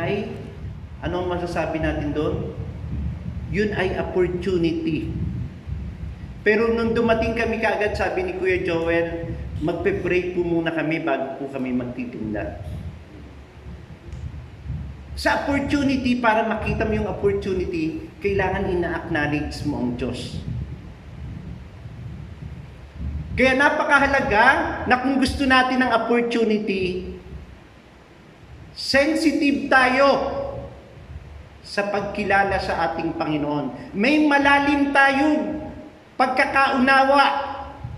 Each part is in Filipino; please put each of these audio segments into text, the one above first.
ay, anong masasabi natin doon? Yun ay opportunity. Pero nung dumating kami kaagad, sabi ni Kuya Joel, magpe-pray po muna kami bago po kami magtitinda. Sa opportunity, para makita mo yung opportunity, kailangan ina-acknowledge mo ang Diyos. Kaya napakahalaga na kung gusto natin ng opportunity, sensitive tayo sa pagkilala sa ating Panginoon. May malalim tayong pagkakaunawa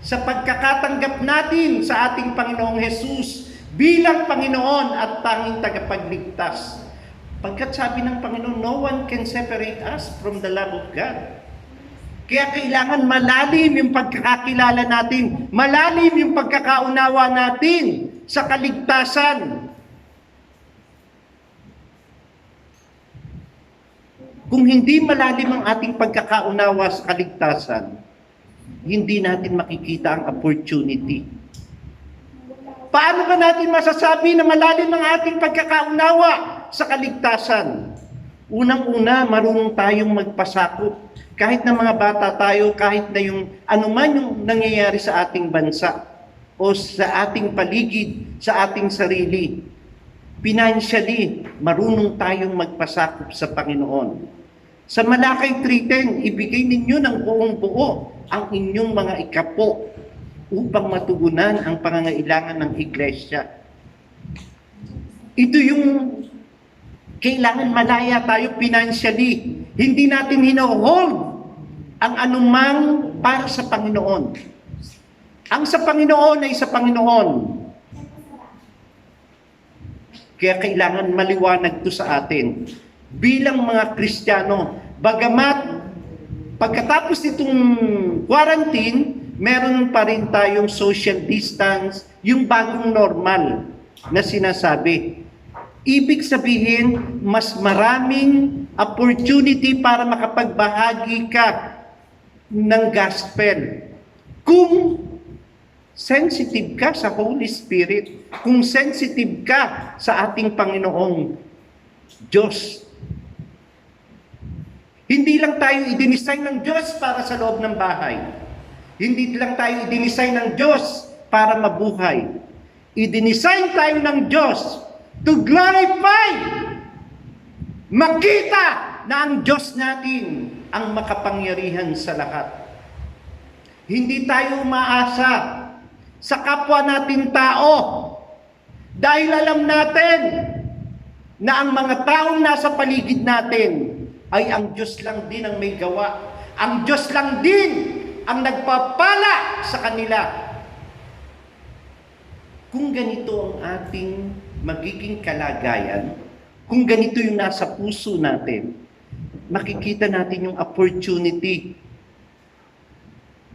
sa pagkakatanggap natin sa ating Panginoong Hesus bilang Panginoon at tanging tagapagligtas. Pagkat sabi ng Panginoon, no one can separate us from the love of God. Kaya kailangan malalim yung pagkakakilala natin, malalim yung pagkakaunawa natin sa kaligtasan. Kung hindi malalim ang ating pagkakaunawa sa kaligtasan, hindi natin makikita ang opportunity. Paano ba natin masasabi na malalim ang ating pagkakaunawa sa kaligtasan? Unang-una, marunong tayong magpasakop. Kahit na mga bata tayo, kahit na yung anuman yung nangyayari sa ating bansa o sa ating paligid, sa ating sarili, financially, marunong tayong magpasakop sa Panginoon. Sa Malakay 3:10, ibigay ninyo ng buong buo ang inyong mga ikapo upang matugunan ang pangangailangan ng iglesia. Ito yung kailangan malaya tayo financially. Hindi natin hino-hold ang anumang para sa Panginoon. Ang sa Panginoon ay sa Panginoon. Kaya kailangan maliwanag to sa atin. Bilang mga Kristiyano, bagamat pagkatapos nitong quarantine, meron pa rin tayong social distance, yung bagong normal na sinasabi. Ibig sabihin, mas maraming opportunity para makapagbahagi ka ng gospel. Kung sensitive ka sa Holy Spirit, kung sensitive ka sa ating Panginoong Diyos. Hindi lang tayo i-design ng Diyos para sa loob ng bahay. Hindi lang tayo i-design ng Diyos para mabuhay. I-design tayo ng Diyos to glorify, makita na ang Diyos natin ang makapangyarihan sa lahat. Hindi tayo umaasa sa kapwa natin tao dahil alam natin na ang mga taong nasa paligid natin ay ang Diyos lang din ang may gawa. Ang Diyos lang din ang nagpapala sa kanila. Kung ganito ang ating magiging kalagayan, kung ganito yung nasa puso natin, makikita natin yung opportunity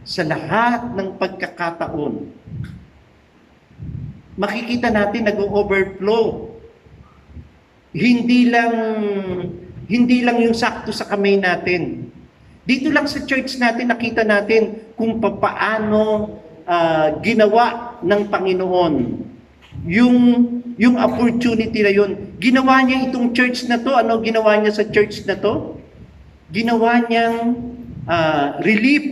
sa lahat ng pagkakataon. Makikita natin nag-overflow. Hindi lang yung sakto sa kamay natin. Dito lang sa church natin, nakita natin kung paano ginawa ng Panginoon yung opportunity na yun. Ginawa niya itong church na to. Ano ginawa niya sa church na to? Ginawa niyang relief.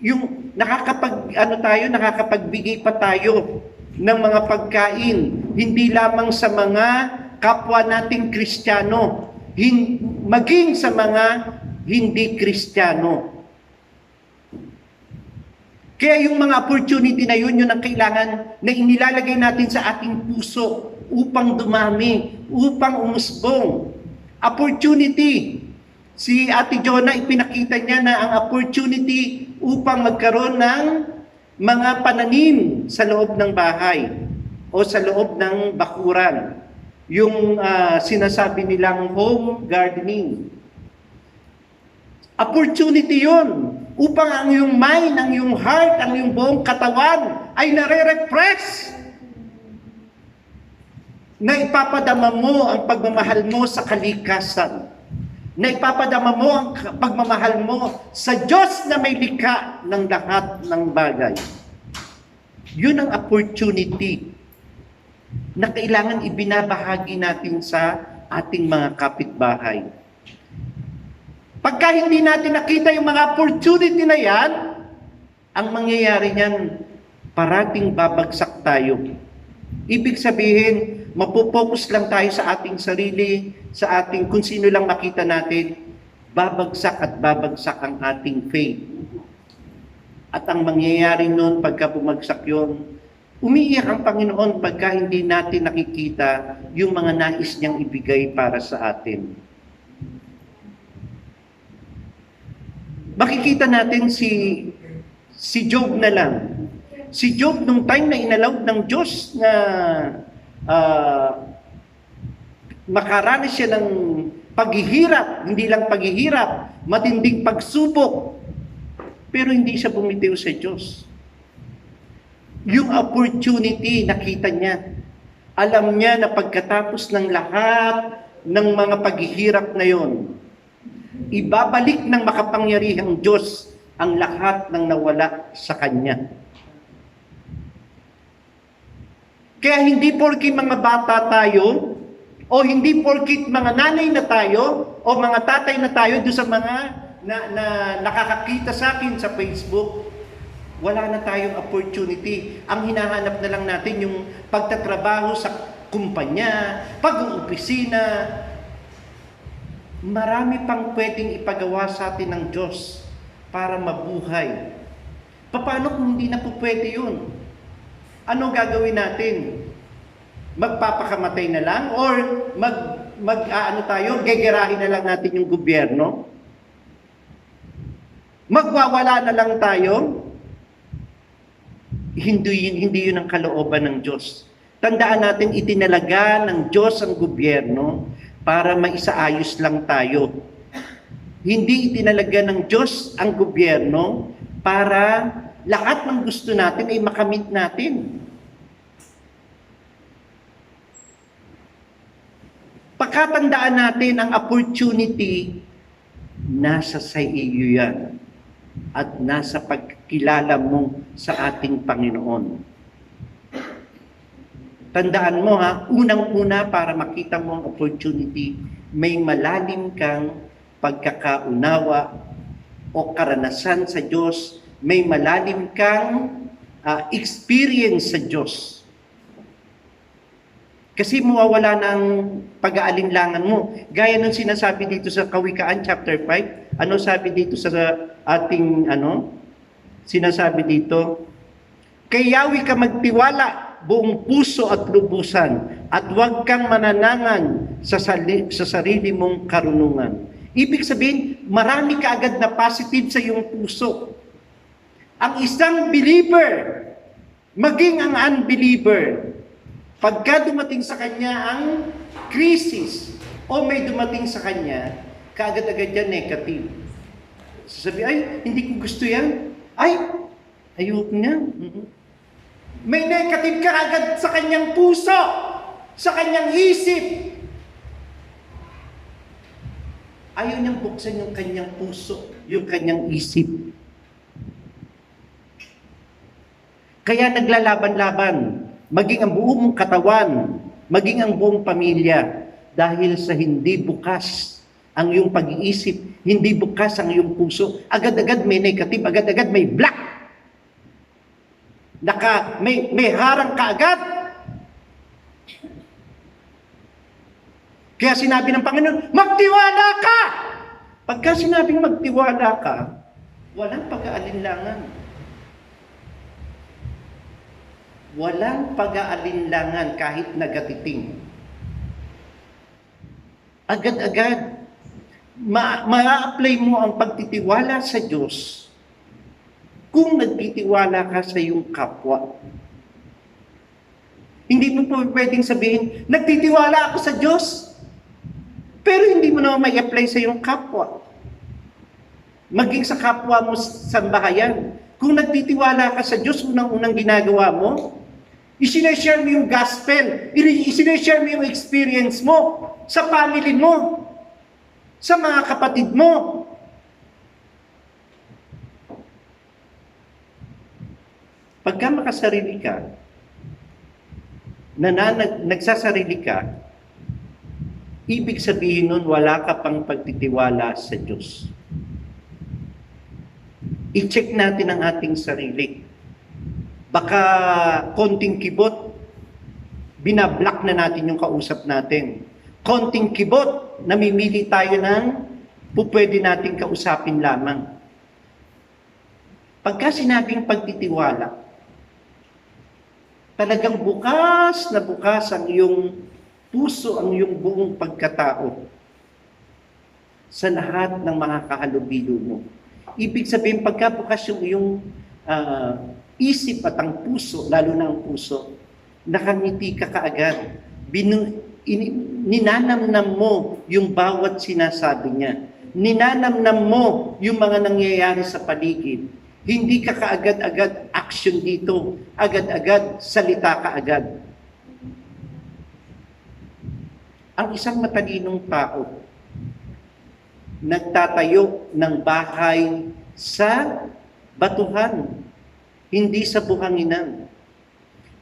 Yung nakakapagbigay pa tayo ng mga pagkain. Hindi lamang sa mga kapwa nating Kristiyano, maging sa mga hindi Kristiyano. Kaya yung mga opportunity na yun ang kailangan na inilalagay natin sa ating puso upang dumami, upang umusbong. Opportunity. Si Ate Jonah, ipinakita niya na ang opportunity upang magkaroon ng mga pananim sa loob ng bahay o sa loob ng bakuran. Yung sinasabi nilang home gardening. Opportunity yun upang ang iyong mind, ang iyong heart, ang iyong buong katawan ay nare-refresh. Na ipapadama mo ang pagmamahal mo sa kalikasan. Na ipapadama mo ang pagmamahal mo sa Diyos na may likha ng lahat ng bagay. Yun ang opportunity na kailangan ibinabahagi natin sa ating mga kapitbahay. Pagka hindi natin nakita yung mga opportunity na yan, ang mangyayari niyan, parating babagsak tayo. Ibig sabihin, mapopokus lang tayo sa ating sarili, sa ating kung sino lang makita natin, babagsak at babagsak ang ating faith. At ang mangyayari nun, pagka bumagsak yun, umiiyak ang Panginoon pagka hindi natin nakikita yung mga nais niyang ibigay para sa atin. Makikita natin si Job na lang. Si Job, nung time na inalawd ng Diyos na makaranas siya ng paghihirap, hindi lang paghihirap, matinding pagsubok, pero hindi siya bumitiw sa Diyos. Yung opportunity, nakita niya. Alam niya na pagkatapos ng lahat ng mga paghihirap na yon, ibabalik ng makapangyarihang Diyos ang lahat ng nawala sa Kanya. Kaya hindi porkit mga bata tayo, o hindi porkit mga nanay na tayo, o mga tatay na tayo, doon sa mga nakakakita sa akin sa Facebook, wala na tayong opportunity. Ang hinahanap na lang natin yung pagtatrabaho sa kumpanya, pag-uopisina. Marami pang pwedeng ipagawa sa atin ng Diyos para mabuhay. Paano kung hindi na po pwede yun? Ano gagawin natin? Magpapakamatay na lang? Or gegerahin na lang natin yung gobyerno? Magwawala na lang tayo? Hindi yun ang kalooban ng Diyos. Tandaan natin, itinalaga ng Diyos ang gobyerno para maisaayos lang tayo. Hindi itinalaga ng Diyos ang gobyerno para lahat ng gusto natin ay makamit natin. Pagkatandaan natin ang opportunity, nasa sa iyo yan. At nasa pagkilala mo sa ating Panginoon. Tandaan mo unang-una para makita mo ang opportunity, may malalim kang pagkakaunawa o karanasan sa Diyos, may malalim kang experience sa Diyos. Kasi mawawala ng pag-aalinlangan mo. Gaya nung sinasabi dito sa Kawikaan chapter 5, ano sabi dito sa ating sinasabi dito? Kay Yahweh ka magtiwala buong puso at lubusan at huwag kang mananangan sa sarili mong karunungan. Ibig sabihin, marami ka agad na positive sa iyong puso. Ang isang believer, maging ang unbeliever, pagka dumating sa kanya ang crisis o may dumating sa kanya, kaagad-agad yan negative. Sasabi, ay, hindi ko gusto yan. Ay, ayoko niya. May negative ka agad sa kanyang puso, sa kanyang isip. Ayaw niyang buksan yung kanyang puso, yung kanyang isip. Kaya naglalaban-laban, maging ang buong mong katawan, maging ang buong pamilya, dahil sa hindi bukas ang iyong pag-iisip, hindi bukas ang iyong puso, agad-agad may negative, agad-agad may black. May harang ka agad. Kaya sinabi ng Panginoon, magtiwala ka! Pagka sinabing magtiwala ka, walang pag-aalinlangan. Walang pag-aalinlangan kahit nagatiting. Agad-agad, ma-apply mo ang pagtitiwala sa Diyos kung nagtitiwala ka sa iyong kapwa. Hindi mo po pwedeng sabihin, nagtitiwala ako sa Diyos, pero hindi mo naman may apply sa iyong kapwa. Maging sa kapwa mo sa bahayan. Kung nagtitiwala ka sa Diyos, unang-unang ginagawa mo, isineshare mo yung gospel, isineshare mo yung experience mo sa family mo, sa mga kapatid mo. Pagka makasarili ka, nagsasarili ka, ibig sabihin nun, wala ka pang pagtitiwala sa Diyos. I-check natin ang ating sarili. Baka konting kibot, binablock na natin yung kausap natin. Konting kibot, namimili tayo ng pupwede natin kausapin lamang. Pagka sinabing pagtitiwala, talagang bukas na bukas ang iyong puso, ang iyong buong pagkatao sa lahat ng mga kahalubilo mo. Ibig sabihin, pagka bukas yung iyong isip at ang puso, lalo na ang puso, nakangiti ka kaagad. Ninanamnam mo yung bawat sinasabi niya. Ninanamnam mo yung mga nangyayari sa paligid. Hindi ka kaagad-agad action dito. Agad-agad salita ka agad. Ang isang matalinong tao, nagtatayo ng bahay sa batuhan, hindi sa buhanginan.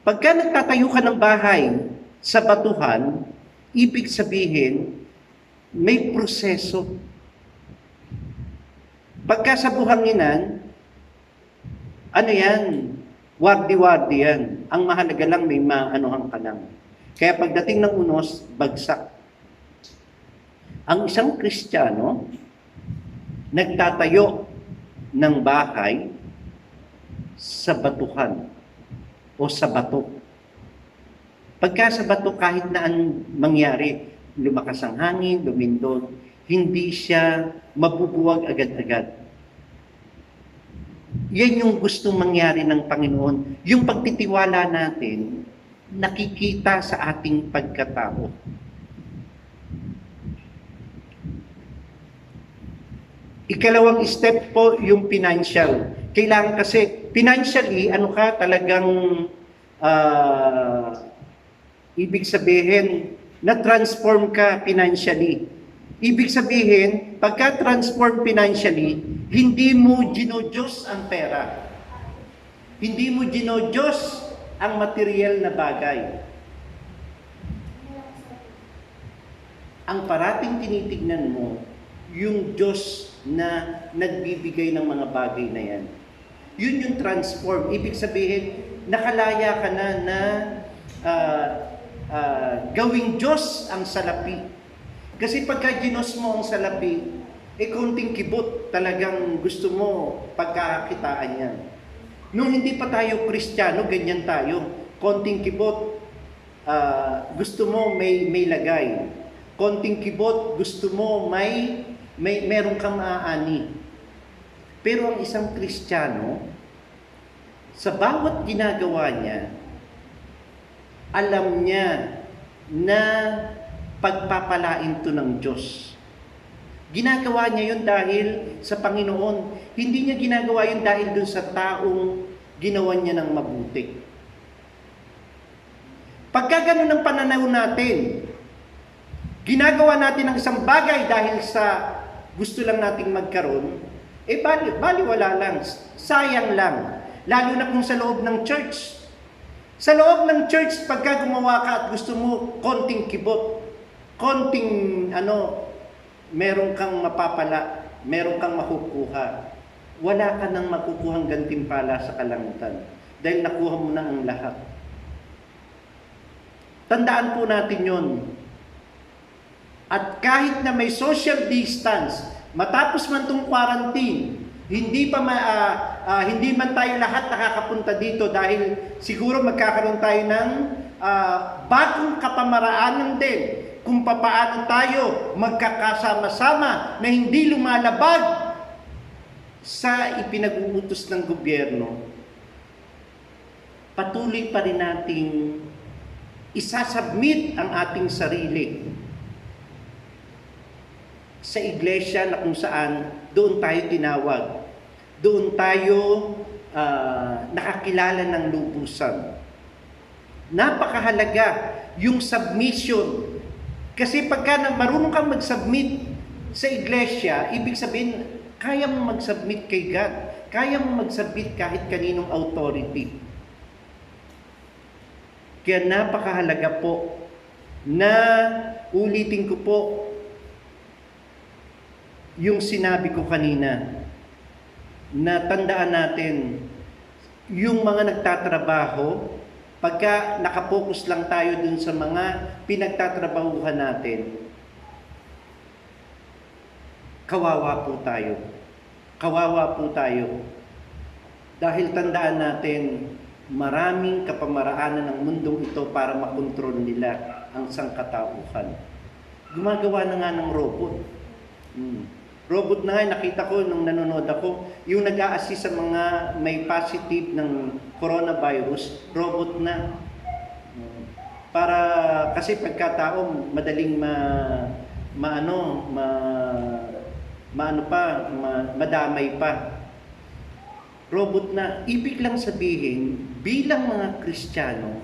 Pagka nagtatayo ka ng bahay sa batuhan, ibig sabihin, may proseso. Pagka sa buhanginan, ano yan? Wardi-wardi yan. Ang mahalaga lang may maanuhan ka lang. Kaya pagdating ng unos, bagsak. Ang isang Kristiyano, nagtatayo ng bahay sa batuhan o sa bato. Pagka sa bato, kahit na ang mangyari, lumakas ang hangin, lumindol, hindi siya mabubuwag agad-agad. Yan yung gustong mangyari ng Panginoon. Yung pagtitiwala natin, nakikita sa ating pagkatao. Ikalawang step po, yung financial. Kailangan kasi, financially, talagang, ibig sabihin, na-transform ka financially. Ibig sabihin, pagka-transform financially, hindi mo ginodiyos ang pera. Hindi mo ginodiyos ang material na bagay. Ang parating tinitignan mo, yung Diyos na nagbibigay ng mga bagay na yan. Yun yung transform. Ibig sabihin, nakalaya ka na gawing Diyos ang salapi. Kasi pagka ginos mo ang salapi, konting kibot talagang gusto mo pagkakakitaan yan. Nung hindi pa tayo Kristiyano, ganyan tayo. Konting kibot, gusto mo may lagay. Konting kibot, gusto mo meron kang maaani. Pero ang isang Kristiyano, sa bawat ginagawa niya, alam niya na pagpapalain to ng Diyos. Ginagawa niya yun dahil sa Panginoon. Hindi niya ginagawa yun dahil dun sa taong ginawa niya ng mabuti. Pagka ganun ang pananaw natin, ginagawa natin ang isang bagay dahil sa gusto lang nating magkaroon, baliwala lang, sayang lang. Lalo na kung sa loob ng church. Sa loob ng church, pagka gumawa ka at gusto mo konting kibot, konting meron kang mapapala, meron kang makukuha. Wala ka nang makukuhang gantimpala sa kalangitan dahil nakuha mo na ang lahat. Tandaan po natin yon. At kahit na may social distance, matapos man itong quarantine, hindi man tayo lahat nakakapunta dito dahil siguro magkakaroon tayo ng bagong kapamaraanan din kung papaano tayo magkakasama-sama na hindi lumalabag sa ipinag-uutos ng gobyerno. Patuloy pa rin nating isasubmit ang ating sarili sa iglesia na kung saan doon tayo tinawag. Doon tayo nakakilala ng lubusan. Napakahalaga yung submission. Kasi pagka marunong kang mag-submit sa iglesia, ibig sabihin, kaya mo mag-submit kay God. Kaya mo mag-submit kahit kaninong authority. Kaya napakahalaga po na ulitin ko po yung sinabi ko kanina, na tandaan natin, yung mga nagtatrabaho, pagka nakapokus lang tayo dun sa mga pinagtatrabahuhan natin, kawawa po tayo. Kawawa po tayo. Dahil tandaan natin, maraming kapamaraanan ng mundong ito para makontrol nila ang sangkatauhan. Gumagawa na nga ng robot. Robot na nga, nakita ko nung nanonood ako, yung nag-a-assist sa mga may positive ng coronavirus, robot na. Para, kasi pagkatao, madaling madamay pa. Robot na. Ibig lang sabihin, bilang mga Kristiyano,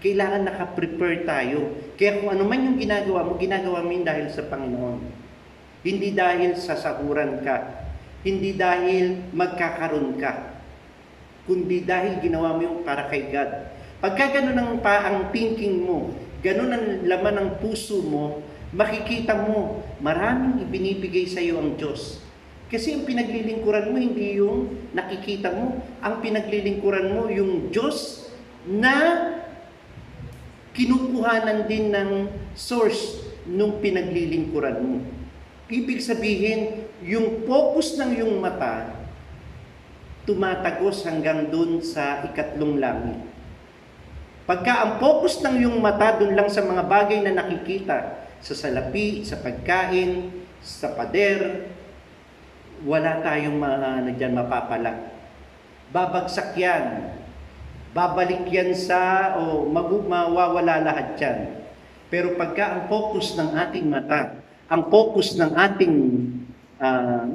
kailangan nakaprepare tayo. Kaya kung ano man yung ginagawa mo yun dahil sa Panginoon. Hindi dahil sasahuran ka, hindi dahil magkakaroon ka, kundi dahil ginawa mo yung para kay God. Pagka ganun ang thinking mo, ganun ang laman ng puso mo, makikita mo, maraming ibinibigay sa iyo ang Diyos. Kasi ang pinaglilingkuran mo, hindi yung nakikita mo. Ang pinaglilingkuran mo, yung Diyos na kinukuhanan din ng source nung pinaglilingkuran mo. Ibig sabihin, yung focus ng iyong mata, tumatagos hanggang dun sa ikatlong langit. Pagka ang focus ng iyong mata dun lang sa mga bagay na nakikita, sa salapi, sa pagkain, sa pader, wala tayong mapapala. Babagsak yan. Babalik yan mawawala lahat yan. Pero pagka ang focus ng ating mata, ang focus ng ating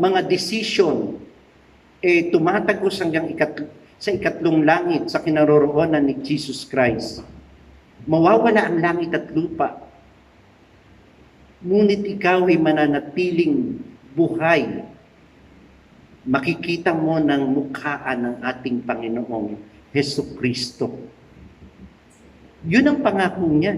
mga decision, tumatagos hanggang sa ikatlong langit, sa kinaroroonan ni Jesus Christ. Mawawala ang langit at lupa. Ngunit ikaw ay mananatiling buhay. Makikita mo ng mukhaan ng ating Panginoong Hesukristo. Yun ang pangako niya.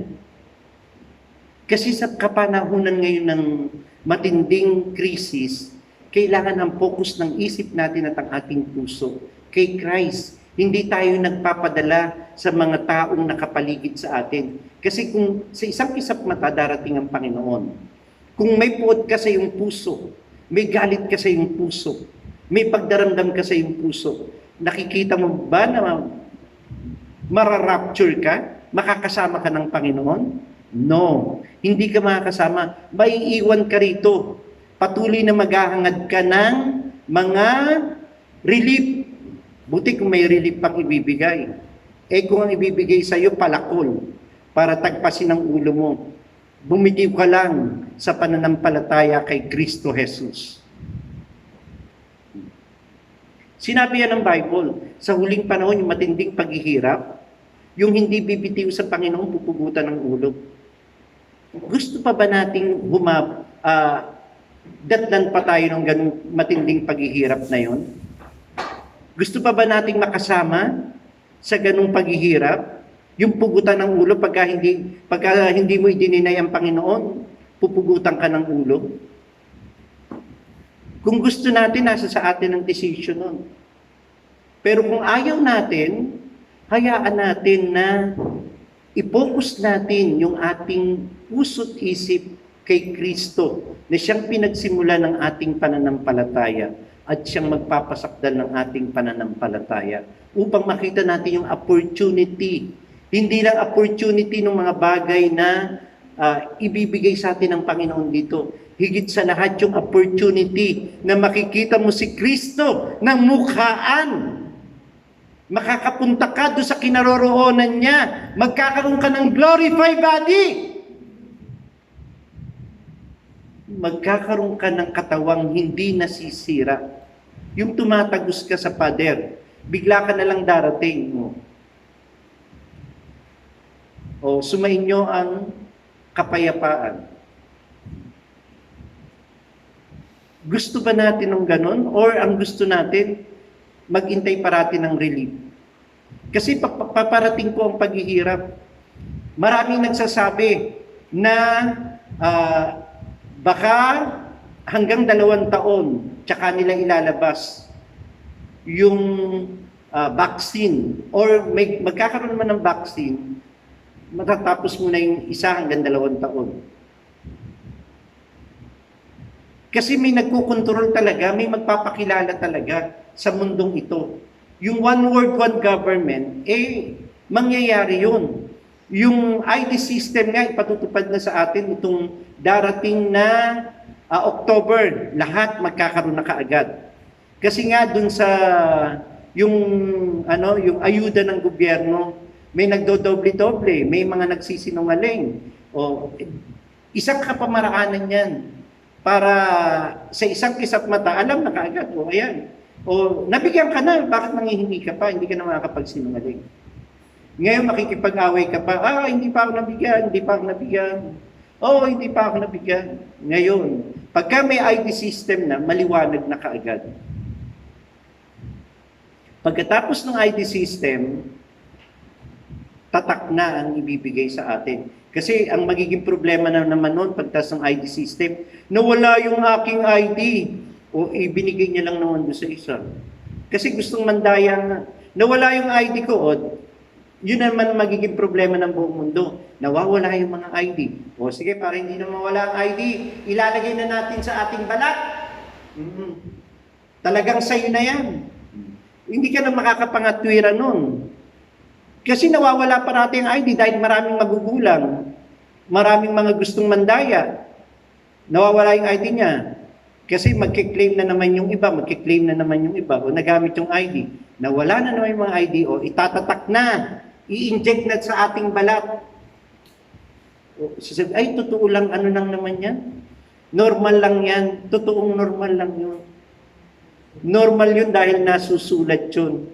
Kasi sa kapanahunan ngayon ng matinding krisis, kailangan ang focus ng isip natin at ang ating puso kay Christ. Hindi tayo nagpapadala sa mga taong nakapaligid sa atin. Kasi kung sa isang kisap mata darating ang Panginoon, kung may puot ka sa iyong puso, may galit ka sa iyong puso, may pagdaramdam ka sa iyong puso, nakikita mo ba na mararapture ka? Makakasama ka ng Panginoon? No, hindi ka makakasama. Maiiwan ka rito. Patuloy na maghahangad ka ng mga relief. Buti kung may relief pang ibibigay. Kung ang ibibigay sa iyo, palakol, para tagpasin ang ulo mo. Bumitiw ka lang sa pananampalataya kay Kristo Jesus. Sinabi yan ng Bible, sa huling panahon, yung matinding paghihirap, yung hindi bibitiw sa Panginoon, pupugutan ng ulo. Gusto pa ba nating datdan pa tayo ng ganung matinding paghihirap na yon? Gusto pa ba nating makasama sa ganung paghihirap? Yung pugutan ng ulo pagka hindi mo idininay ang Panginoon, pupugutan ka ng ulo? Kung gusto natin, nasa sa atin ang decision nun. Pero kung ayaw natin, hayaan natin na i-focus natin yung ating puso't isip kay Kristo na siyang pinagsimula ng ating pananampalataya at siyang magpapasakdal ng ating pananampalataya upang makita natin yung opportunity. Hindi lang opportunity ng mga bagay na ibibigay sa atin ng Panginoon dito. Higit sa lahat yung opportunity na makikita mo si Kristo ng mukhaan. Makakapunta ka doon sa kinaroroonan niya. Magkakaroon ka ng glorified body. Magkakaroon ka ng katawang hindi nasisira. Yung tumatagos ka sa pader, bigla ka na lang darating mo. O sumainyo ang kapayapaan. Gusto ba natin ng ganon? Or ang gusto natin, maghintay parati ng relief? Kasi paparating po ang paghihirap. Maraming nagsasabi, na baka hanggang 2 taon tsaka nila ilalabas yung vaccine or magkakaroon naman ng vaccine, matatapos muna yung 1 hanggang 2 taon. Kasi may nagkukontrol talaga, may magpapakilala talaga sa mundong ito. Yung one world, one government, mangyayari yun. Yung ID system nga, ipatutupad na sa atin itong darating na October, lahat magkakaroon na kaagad. Kasi nga dun sa yung ayuda ng gobyerno, may nagdodoble-doble, may mga nagsisinungaling. O isang kapamaraanan 'yan para sa isang kisap mata, alam na kaagad, o ayan. O nabigyan ka na, bakit nanghihingi ka pa? Hindi ka na makakapagsinungaling. Ngayon makikipag-away ka pa, hindi pa ako nabigyan, hindi pa ako nabigyan. Hindi pa ako nabigyan. Ngayon, pagka may ID system na, maliwanag na kaagad. Pagkatapos ng ID system, tatak na ang ibibigay sa atin. Kasi ang magiging problema na naman noon, pagtas ng ID system, nawala yung aking ID, o ibinigay niya lang naman doon sa isa. Kasi gustong mandaya, nawala yung ID ko, yun naman magiging problema ng buong mundo. Nawawala yung mga ID. O sige, para hindi na mawala ang ID, ilalagay na natin sa ating balat. Talagang sa'yo na yan. Hindi ka na makakapangatwira nun. Kasi nawawala pa natin ang ID dahil maraming magugulang, maraming mga gustong mandaya. Nawawala yung ID niya. Kasi magkiklaim na naman yung iba, o nagamit yung ID. Nawala na naman yung mga ID, o itatatak na, i-inject na sa ating balat. O, sasabi, ay, totoo lang, ano lang naman yan? Normal lang yan, totoong normal lang yun. Normal yun dahil nasusulat yun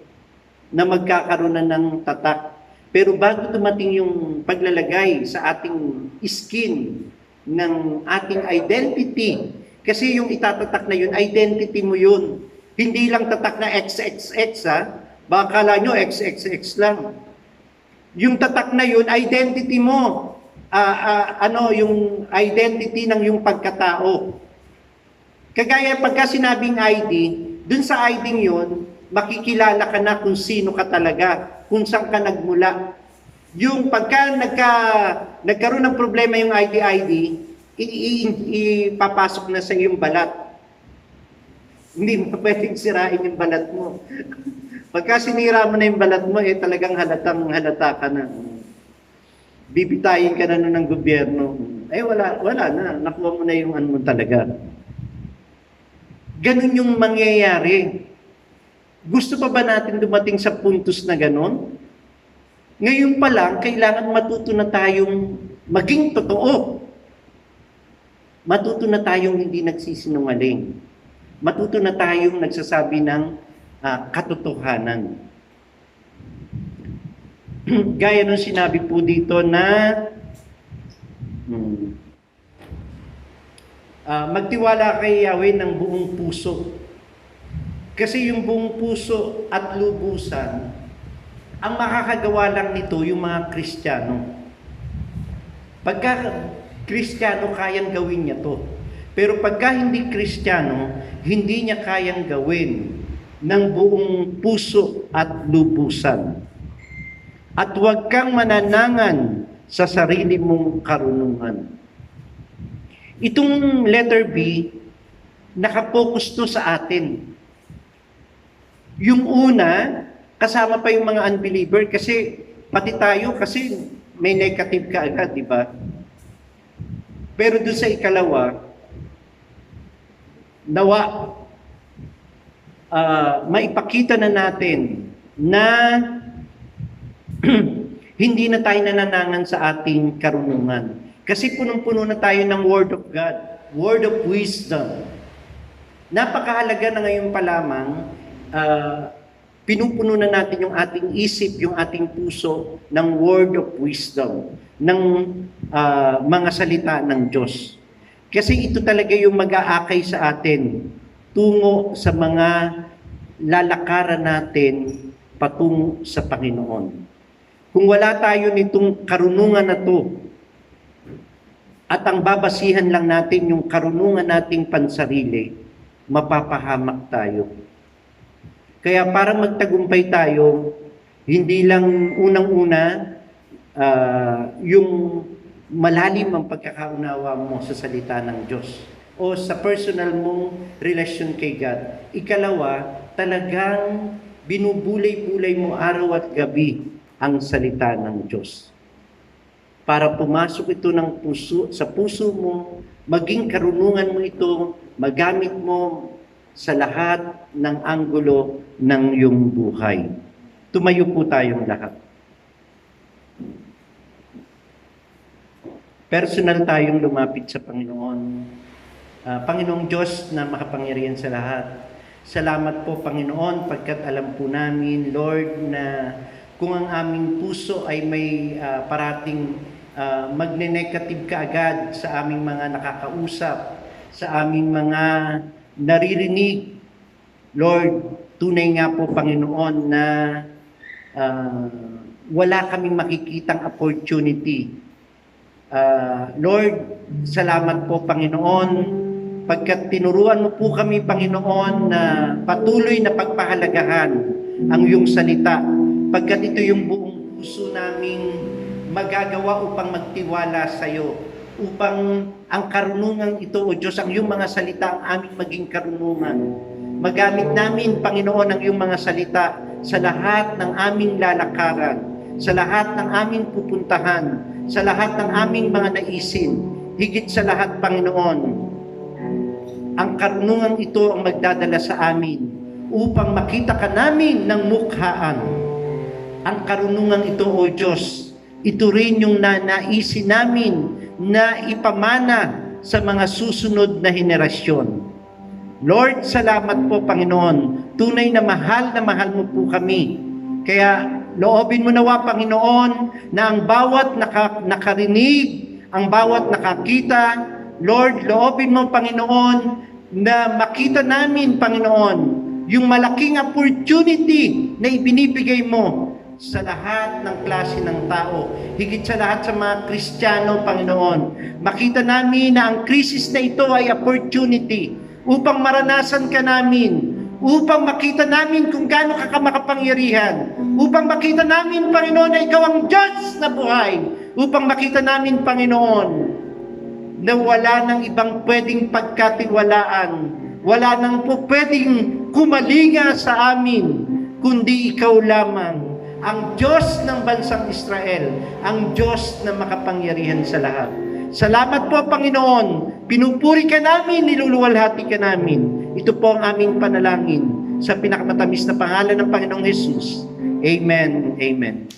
na magkakaroon na ng tatak. Pero bago dumating yung paglalagay sa ating skin ng ating identity, kasi yung itatatak na yun, identity mo yun. Hindi lang tatak na XXX, ha? Baka kala nyo XXX lang. Yung tatak na yun, identity mo. Yung identity ng yung pagkatao. Kagaya pagka sinabing ID, dun sa ID yun, makikilala ka na kung sino ka talaga, kung saan ka nagmula. Yung pagka nagkaroon ng problema yung ID, ipapasok na sa iyong balat. Hindi mo pwedeng sirain yung balat mo. Pagka sinira mo na yung balat mo, talagang halata ka na. Bibitayin ka na nun ng gobyerno. Wala na. Nakuha mo na yung ano mo talaga. Ganun yung mangyayari. Gusto pa ba natin dumating sa puntos na ganun? Ngayon pa lang, kailangan matuto na tayong maging totoo. Matuto na tayong hindi nagsisinungaling. Matuto na tayong nagsasabi ng katotohanan. Gaya nung sinabi po dito na magtiwala kay Yahweh ng buong puso. Kasi yung buong puso at lubusan, ang makakagawa lang nito yung mga Kristiyano. Pagka Kristiyano, kayang gawin niya to. Pero pagka hindi Kristiyano, hindi niya kayang gawin ng buong puso at lubusan. At huwag kang mananangan sa sarili mong karunungan. Itong letter B, nakapokus to sa atin. Yung una, kasama pa yung mga unbeliever kasi pati tayo kasi may negative ka agad, di ba? Pero doon sa ikalawa, nawa maipakita na natin na hindi na tayo nananangan sa ating karunungan. Kasi punong-puno na tayo ng Word of God, Word of Wisdom. Napakahalaga na ngayon pa lamang, pinupuno na natin yung ating isip, yung ating puso ng Word of Wisdom, ng mga salita ng Diyos. Kasi ito talaga yung mag-aakay sa atin tungo sa mga lalakaran natin patungo sa Panginoon. Kung wala tayo nitong karunungan na to, at ang babasihan lang natin yung karunungan nating pansarili, mapapahamak tayo. Kaya para magtagumpay tayo, hindi lang unang-una yung malalim ang pagkakaunawa mo sa salita ng Diyos o sa personal mong relasyon kay God. Ikalawa, talagang binubulay-bulay mo araw at gabi ang salita ng Diyos. Para pumasok ito ng puso, sa puso mo, maging karunungan mo ito, magamit mo sa lahat ng anggulo ng iyong buhay. Tumayo po tayong lahat. Personal tayong lumapit sa Panginoon. Panginoong Diyos na makapangyarihan sa lahat. Salamat po, Panginoon, pagkat alam po namin, Lord, na kung ang aming puso ay may parating magne-negative kaagad sa aming mga nakakausap, sa aming mga naririnig, Lord, tunay nga po, Panginoon, na wala kaming makikitang opportunity. Lord, salamat po, Panginoon, pagkat tinuruan mo po kami, Panginoon, na patuloy na pagpahalagahan ang iyong salita, pagkat ito yung buong puso naming magagawa upang magtiwala sa iyo, upang ang karunungan ito, O Diyos, ang iyong mga salita ang aming maging karunungan. Magamit namin, Panginoon, ang iyong mga salita sa lahat ng aming lalakaran, sa lahat ng aming pupuntahan, sa lahat ng aming mga naisin. Higit sa lahat, Panginoon, ang karunungan ito ang magdadala sa amin upang makita ka namin ng mukhaan. Ang karunungan ito, O Diyos, ito rin yung nanaisin namin na ipamana sa mga susunod na henerasyon. Lord, salamat po, Panginoon. Tunay na mahal mo po kami. Kaya loobin mo nawa, Panginoon, na ang bawat nakarinig, ang bawat nakakita, Lord, loobin mo, Panginoon, na makita namin, Panginoon, yung malaking opportunity na ibinibigay mo sa lahat ng klase ng tao, higit sa lahat sa mga Kristiyano, Panginoon. Makita namin na ang krisis na ito ay opportunity upang maranasan ka namin, upang makita namin kung gaano ka makapangyarihan, upang makita namin, Panginoon, na ikaw ang Diyos na buhay, upang makita namin, Panginoon, na wala nang ibang pwedeng pagkatiwalaan, wala nang po pwedeng kumalinga sa amin, kundi ikaw lamang, ang Diyos ng bansang Israel, ang Diyos na makapangyarihan sa lahat. Salamat po, Panginoon. Pinupuri ka namin, niluluwalhati ka namin. Ito po ang aming panalangin sa pinakamatamis na pangalan ng Panginoong Jesus. Amen. Amen.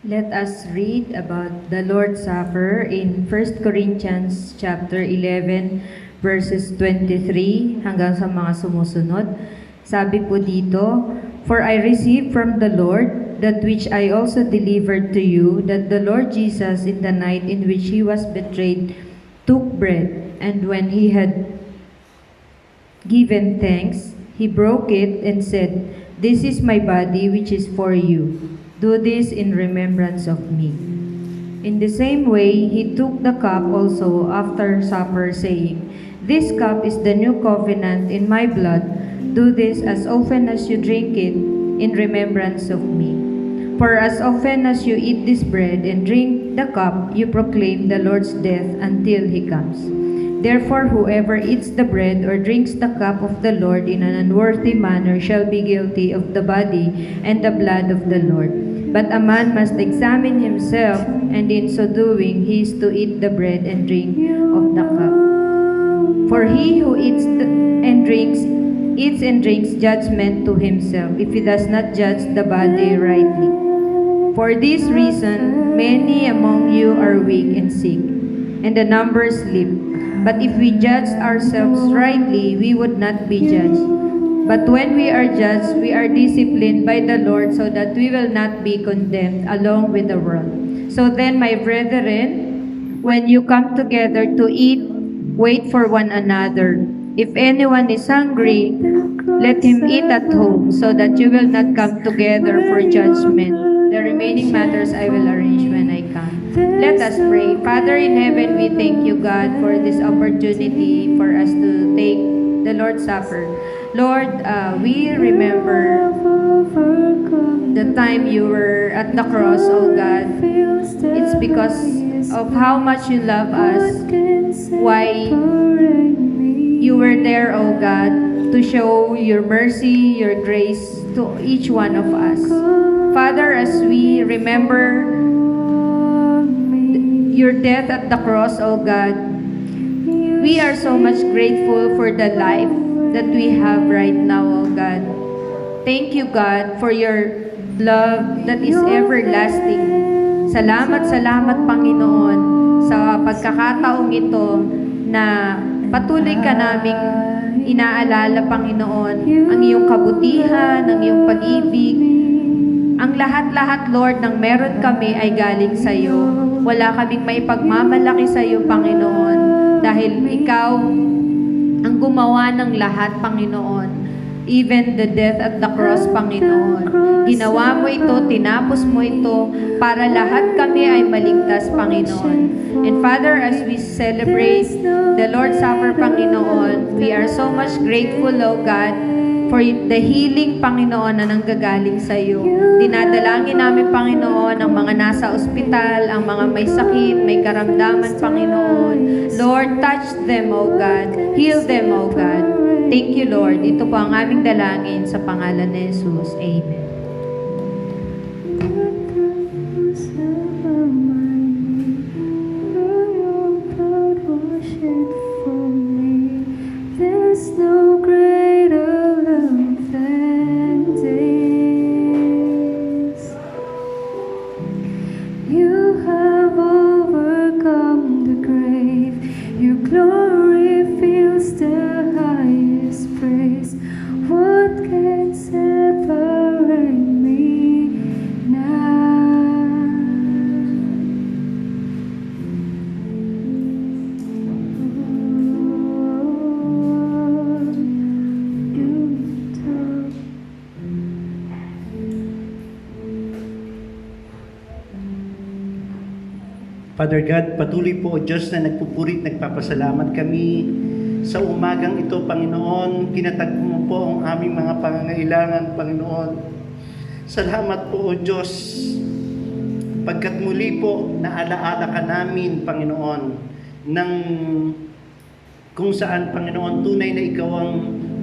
Let us read about the Lord's Supper in 1 Corinthians chapter 11 verses 23 hanggang sa mga sumusunod. Sabi po dito, "For I received from the Lord that which I also delivered to you, that the Lord Jesus in the night in which he was betrayed took bread, and when he had given thanks, he broke it and said, 'This is my body which is for you. Do this in remembrance of me.' In the same way, he took the cup also after supper, saying, 'This cup is the new covenant in my blood. Do this as often as you drink it in remembrance of me. For as often as you eat this bread and drink the cup, you proclaim the Lord's death until he comes. Therefore, whoever eats the bread or drinks the cup of the Lord in an unworthy manner shall be guilty of the body and the blood of the Lord. But a man must examine himself, and in so doing he is to eat the bread and drink of the cup. For he who eats and drinks judgment to himself, if he does not judge the body rightly. For this reason, many among you are weak and sick, and the number sleep. But if we judge ourselves rightly, we would not be judged. But when we are judged, we are disciplined by the Lord, so that we will not be condemned along with the world. So then, my brethren, when you come together to eat, wait for one another. If anyone is hungry, let him eat at home, so that you will not come together for judgment. The remaining matters I will arrange when I come. Let us pray. Father in heaven, we thank you, God, for this opportunity for us to take the Lord's Supper. Lord, we remember the time you were at the cross, oh God. It's because of how much you love us, why you were there, oh God, to show your mercy, your grace to each one of us. Father, as we remember your death at the cross, oh God, we are so much grateful for the life that we have right now, oh God. Thank you, God, for your love that is everlasting. Salamat, salamat, Panginoon, sa pagkakataong ito na patuloy ka naming inaalala, Panginoon, ang iyong kabutihan, ang iyong pag-ibig. Ang lahat-lahat, Lord, ng meron kami ay galing sa iyo. Wala kaming maipagmamalaki sa iyo, Panginoon, dahil ikaw ang gumawa ng lahat, Panginoon. Even the death at the cross, Panginoon. Ginawa mo ito, tinapos mo ito, para lahat kami ay maligtas, Panginoon. And Father, as we celebrate the Lord's Supper, Panginoon, we are so much grateful, O God, for the healing, Panginoon, na nanggagaling sa iyo. Dinadalangin namin, Panginoon, ang mga nasa ospital, ang mga may sakit, may karamdaman, Panginoon. Lord, touch them, O God. Heal them, O God. Thank you, Lord. Ito po ang aming dalangin sa pangalan ni Jesus. Amen. There's no greater love than this. You have overcome the grave. Your glory fills the highest praise. What can separate me now? Father God, patuloy po o Diyos na nagpupurit, nagpapasalamat kami sa umagang ito, Panginoon. Kinatag mo po ang aming mga pangangailangan, Panginoon. Salamat po o Diyos, pagkat muli po naalaala ka namin, Panginoon, ng kung saan, Panginoon, tunay na ikaw ang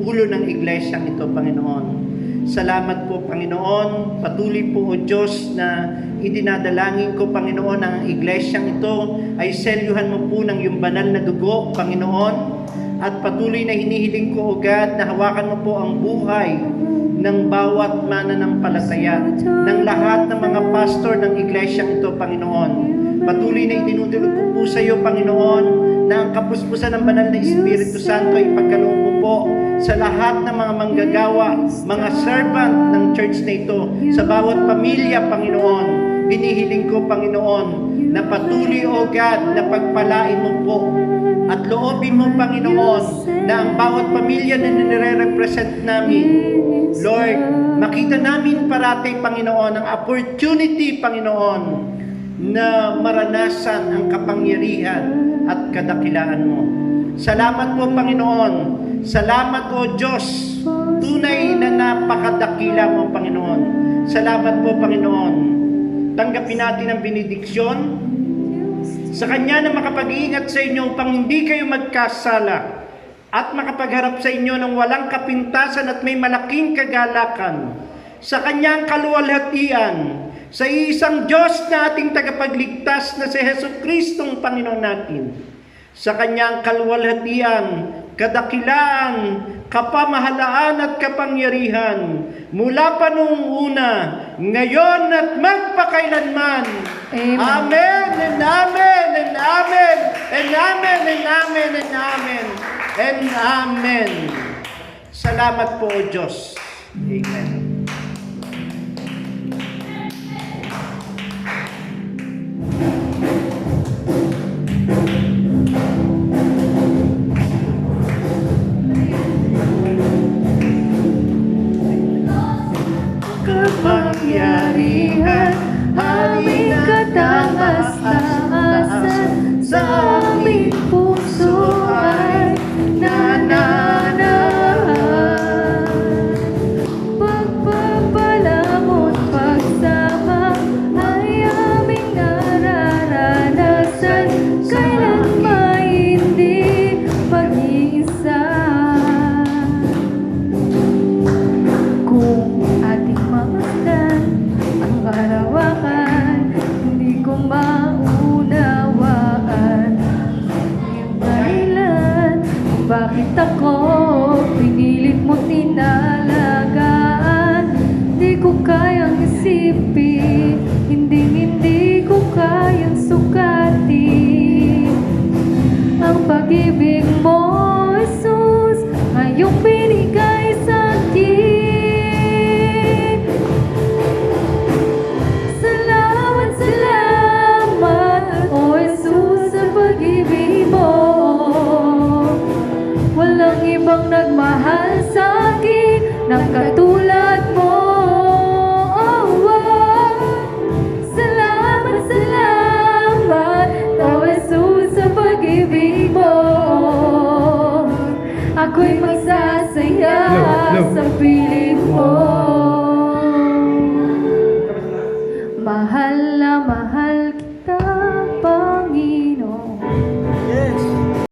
ulo ng iglesyang ito, Panginoon. Salamat po, Panginoon. Patuloy po, O Diyos, na idinadalangin ko, Panginoon, ang iglesyang ito ay selyuhan mo po ng iyong banal na dugo, Panginoon. At patuloy na hinihiling ko, O God, na hawakan mo po ang buhay ng bawat mananampalataya, ng lahat ng mga pastor ng iglesyang ito, Panginoon. Patuloy na itinutulog ko po sa iyo, Panginoon, na ang kapuspusan ng banal na Espiritu Santo ay pagkaloob mo po sa lahat ng mga manggagawa, mga servant ng church na ito, sa bawat pamilya, Panginoon. Hinihiling ko, Panginoon, na patuloy, O God, na pagpalain mo po at loobin mo, Panginoon, na ang bawat pamilya na nire-represent namin, Lord, makita namin parati, Panginoon, ang opportunity, Panginoon, na maranasan ang kapangyarihan at kadakilaan mo. Salamat po, Panginoon. Salamat, O Diyos. Tunay na napakadakila mo, Panginoon. Salamat po, Panginoon. Tanggapin natin ang benediksyon sa Kanya na makapag-iingat sa inyo upang hindi kayo magkasala at makapagharap sa inyo ng walang kapintasan at may malaking kagalakan. Sa Kanyang kaluwalhatian, sa isang Diyos na ating tagapagligtas na si Jesucristong Panginoon natin. Sa Kanyang kaluwalhatian, kadakilaan, kapamahalaan at kapangyarihan, mula pa noong una, ngayon at magpakailanman. Amen. Amen and amen and amen and amen and amen and amen and amen. Salamat po, O Diyos. Amen. taas-taasan sa aming puso ay nananahan. Pagpapalamot, pagsama ay aming nararanasan. Kailan may hindi mag-iisa. Kung ating mamasdan ang karawakan, hindi ko maunawaan yung dahilan kung bakit ako pinilit mo tinalagaan. Hindi ko kayang isipin, hindi ko kayang sukatin ang pag-ibig mo, Jesus, ngayong binigay sa akin. Salamat, salamat, O Jesus, sa pag-ibig mo. Walang ibang nagmahal sa akin ng katulad mo. Oh, oh. Salamat, salamat, O Jesus, sa pag-ibig mo. Ako'y